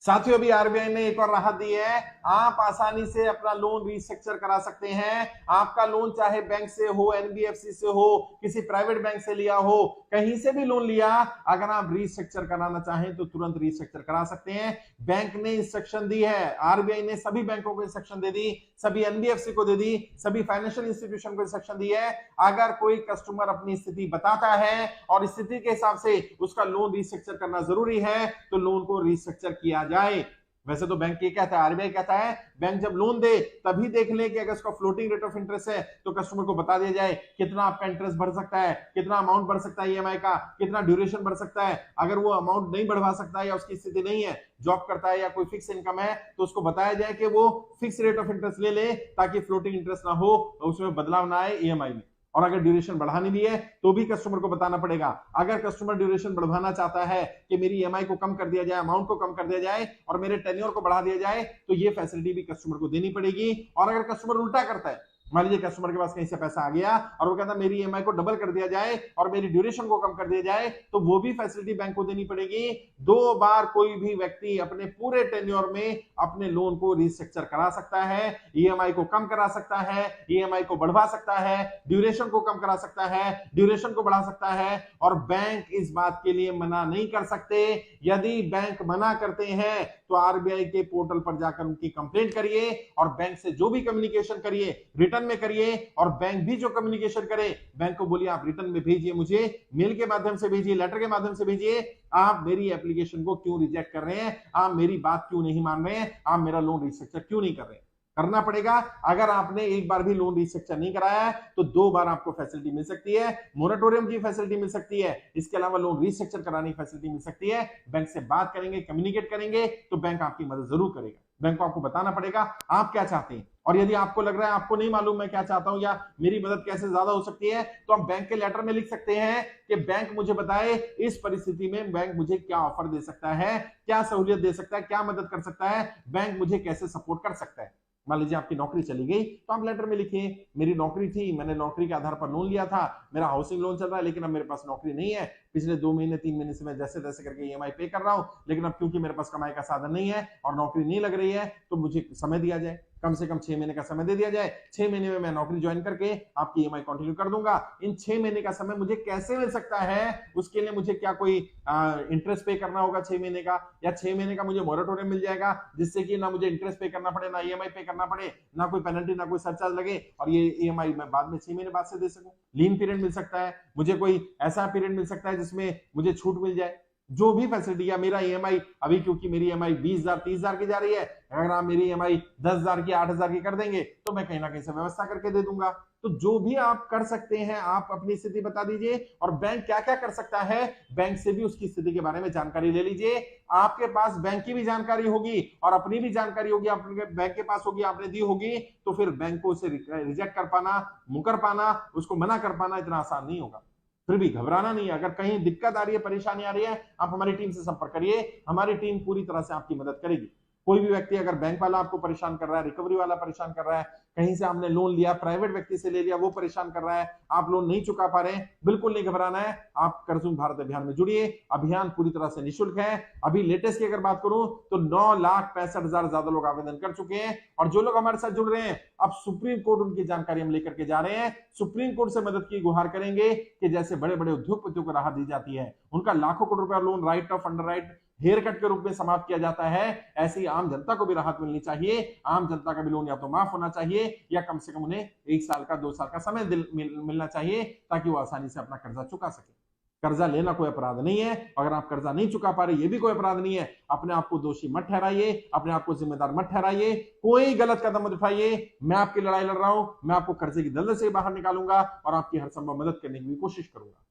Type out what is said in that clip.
साथियों, अभी आरबीआई ने एक और राहत दी है। आप आसानी से अपना लोन रीस्ट्रक्चर करा सकते हैं। आपका लोन चाहे बैंक से हो, एनबीएफसी से हो, किसी प्राइवेट बैंक से लिया हो, कहीं से भी लोन लिया, अगर आप रीस्ट्रक्चर कराना चाहें तो तुरंत रीस्ट्रक्चर करा सकते हैं। बैंक ने इंस्ट्रक्शन दी है, आरबीआई ने सभी बैंकों को इंस्ट्रक्शन दे दी, सभी एनबीएफसी को दे दी, सभी फाइनेंशियल इंस्टीट्यूशन को इंस्ट्रक्शन दी है। अगर कोई कस्टमर अपनी स्थिति बताता है और स्थिति के हिसाब से उसका लोन रीस्ट्रक्चर करना जरूरी है तो लोन को रीस्ट्रक्चर किया जाए। वैसे तो बैंक ये कहता है, आरबीआई कहता है बैंक जब लोन दे तभी देख ले कि अगर उसका फ्लोटिंग रेट ऑफ इंटरेस्ट है तो कस्टमर को बता दिया जाए कितना आपका इंटरेस्ट बढ़ सकता है, कितना अमाउंट बढ़ सकता है ईएमआई का, कितना ड्यूरेशन बढ़ सकता है। अगर वो अमाउंट नहीं बढ़वा सकता है या उसकी स्थिति नहीं है, जॉब करता है या कोई फिक्स इनकम है, तो उसको बताया जाए कि वो फिक्स रेट ऑफ इंटरेस्ट ले ले ताकि फ्लोटिंग इंटरेस्ट ना हो, उसमें बदलाव ना आए ईएमआई में। और अगर ड्यूरेशन बढ़ानी भी है तो भी कस्टमर को बताना पड़ेगा। अगर कस्टमर ड्यूरेशन बढ़ाना चाहता है कि मेरी ईएमआई को कम कर दिया जाए, अमाउंट को कम कर दिया जाए और मेरे टेन्योर को बढ़ा दिया जाए, तो ये फैसिलिटी भी कस्टमर को देनी पड़ेगी। और अगर कस्टमर उल्टा करता है, मान लीजिए कस्टमर के पास कहीं से पैसा आ गया और वो कहता है मेरी ईएमआई को डबल कर दिया जाए और मेरी ड्यूरेशन को कम कर दिया जाए, तो वो भी फैसिलिटी बैंक को देनी पड़ेगी। 2 बार कोई भी व्यक्ति अपने पूरे टेन्योर में अपने लोन को रीस्ट्रक्चर करा सकता है, ईएमआई को कम करा सकता है, ईएमआई को बढ़वा सकता है, ड्यूरेशन को कम करा सकता है, ड्यूरेशन को बढ़ा सकता है। और बैंक इस बात के लिए मना नहीं कर सकते। यदि बैंक मना करते हैं तो आरबीआई के पोर्टल पर जाकर उनकी कंप्लेंट करिए और बैंक से जो भी कम्युनिकेशन करिए रिटर्न में करिए। और बैंक भी जो कम्युनिकेशन करे, बैंक को बोलिए आप रिटर्न में भेजिए, मुझे मेल के माध्यम से भेजिए, लेटर के माध्यम से भेजिए, आप मेरी एप्लीकेशन को क्यों रिजेक्ट कर रहे हैं, आप मेरी बात क्यों नहीं मान रहे हैं, आप मेरा लोन रिस्ट्रक्चर क्यों नहीं कर रहे हैं। करना पड़ेगा। अगर आपने एक बार भी लोन रिस्ट्रक्चर नहीं कराया है तो 2 बार आपको फैसिलिटी मिल सकती है, मोरेटोरियम की फैसिलिटी मिल सकती है, इसके अलावा लोन रिस्ट्रक्चर कराने की फैसिलिटी मिल सकती है। बैंक से बात करेंगे, कम्युनिकेट करेंगे तो बैंक आपकी मदद जरूर करेगा। बैंक को आपको बताना पड़ेगा आप क्या चाहते हैं। और यदि आपको लग रहा है आपको नहीं मालूम मैं क्या चाहता हूं या मेरी मदद कैसे ज्यादा हो सकती है, तो आप बैंक के लेटर में लिख सकते हैं कि बैंक मुझे बताए इस परिस्थिति में बैंक मुझे क्या ऑफर दे सकता है, क्या सहूलियत दे सकता है, क्या मदद कर सकता है, बैंक मुझे कैसे सपोर्ट कर सकता है। मान लीजिए आपकी नौकरी चली गई तो आप लेटर में लिखिए मेरी नौकरी थी, मैंने नौकरी के आधार पर लोन लिया था, मेरा हाउसिंग लोन चल रहा है लेकिन अब मेरे पास नौकरी नहीं है, पिछले 2 महीने 3 महीने से मैं जैसे तैसे करके ईएमआई पे कर रहा हूं, लेकिन अब क्योंकि मेरे पास कमाई का साधन नहीं है और नौकरी नहीं लग रही है तो मुझे समय दिया जाए, कम से कम 6 महीने का समय दे दिया जाए। 6 महीने में मैं नौकरी ज्वाइन करके आपकी ईएमआई कंटिन्यू कर दूंगा। इन 6 महीने का समय मुझे कैसे मिल सकता है, उसके लिए मुझे क्या कोई इंटरेस्ट पे करना होगा 6 महीने का, या 6 महीने का मुझे मोरेटोरियम मिल जाएगा जिससे कि ना मुझे इंटरेस्ट पे करना पड़े, ना ईएमआई पे करना पड़े, ना कोई पेनल्टी, ना कोई सरचार्ज लगे और ये ईएमआई मैं बाद में 6 महीने बाद से दे सकूं। लीन पीरियड मिल सकता है, मुझे कोई ऐसा पीरियड मिल सकता है जिसमें मुझे छूट मिल जाए। जो भी फैसिलिटी, या मेरा ईएमआई अभी क्योंकि मेरी ईएमआई 20,000 30,000 की जा रही है, अगर आप मेरी ईएमआई 10,000 की 8,000 की कर देंगे तो मैं कहीं ना कहीं से व्यवस्था करके दे दूंगा। तो जो भी आप कर सकते हैं आप अपनी स्थिति बता दीजिए और बैंक क्या क्या कर सकता है, बैंक से भी उसकी स्थिति के बारे में जानकारी ले लीजिए। आपके पास बैंक की भी जानकारी होगी और अपनी भी जानकारी होगी, आपके बैंक के पास होगी, आपने दी होगी, तो फिर बैंक को उसे रिजेक्ट कर पाना, मुकर पाना, उसको मना कर पाना इतना आसान नहीं होगा। फिर भी घबराना नहीं है। अगर कहीं दिक्कत आ रही है, परेशानी आ रही है, आप हमारी टीम से संपर्क करिए, हमारी टीम पूरी तरह से आपकी मदद करेगी। कोई भी व्यक्ति अगर बैंक वाला आपको परेशान कर रहा है, रिकवरी वाला परेशान कर रहा है, कहीं से आपने लोन लिया, प्राइवेट व्यक्ति से ले लिया, वो परेशान कर रहा है, आप लोन नहीं चुका पा रहे हैं, बिल्कुल नहीं घबराना है। आप कर्जमुक्त भारत अभियान में जुड़िए। अभियान पूरी तरह से निःशुल्क है। अभी लेटेस्ट की अगर बात करूं तो 9,65,000 ज्यादा लोग आवेदन कर चुके हैं और जो लोग हमारे साथ जुड़ रहे हैं अब सुप्रीम कोर्ट उनकी जानकारी हम लेकर के जा रहे हैं। सुप्रीम कोर्ट से मदद की गुहार करेंगे कि जैसे बड़े बड़े उद्योगपतियों को राहत दी जाती है, उनका लाखों करोड़ रुपया loan write off underwrite haircut के रूप में समाप्त किया जाता है, ऐसी आम जनता को भी राहत मिलनी चाहिए। आम जनता का भी लोन या तो माफ होना चाहिए या कम से कम उन्हें 1 साल का 2 साल का समय मिलना चाहिए ताकि वो आसानी से अपना कर्जा चुका सके। कर्जा लेना कोई अपराध नहीं है। अगर आप कर्जा नहीं चुका पा रहे ये भी कोई अपराध नहीं है। अपने आप को दोषी मत ठहराइए, अपने आप को जिम्मेदार मत ठहराइए, कोई गलत कदम मत उठाइए। मैं आपकी लड़ाई लड़ रहा हूं, मैं आपको कर्जे की दलदल से बाहर निकालूंगा और आपकी हर संभव मदद करने की भी कोशिश करूंगा।